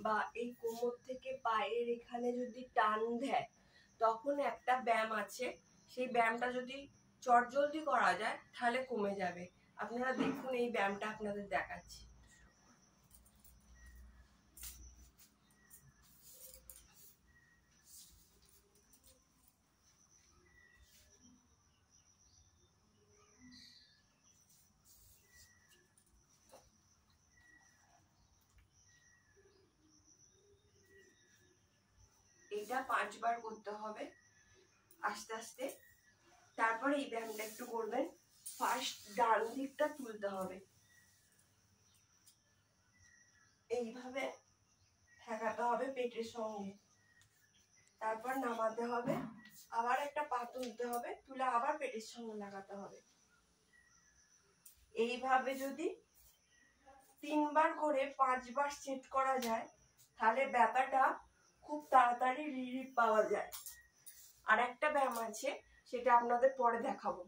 বা এই কোমর থেকে পায়ের এখানে যদি টান দেয়, তখন একটা ব্যায়াম আছে, সেই ব্যায়ামটা যদি চটজলদি করা যায় তাহলে কমে যাবে। আপনারা দেখুন, এই ব্যায়ামটা আপনাদের দেখাচ্ছি। এটা 5 বার করতে হবে আস্তে আস্তে। তারপরে এই ব্যায়ামটা একটু করবেন। ফার্স্ট ডান দিকটা তুলতে হবে, এইভাবে ঠেকাতে হবে পেটের সঙ্গে, তারপর নামাতে হবে, আবার একটা পা তুলতে হবে, তুলে আবার পেটের সঙ্গে লাগাতে হবে। এইভাবে যদি 3 বার করে 5 বার সেট করা যায়, তাহলে ব্যথাটা খুব তাড়াতাড়ি রিলিফ পাওয়া যায়। আর একটা ব্যায়াম আছে, সেটা আপনাদের পরে দেখাবো।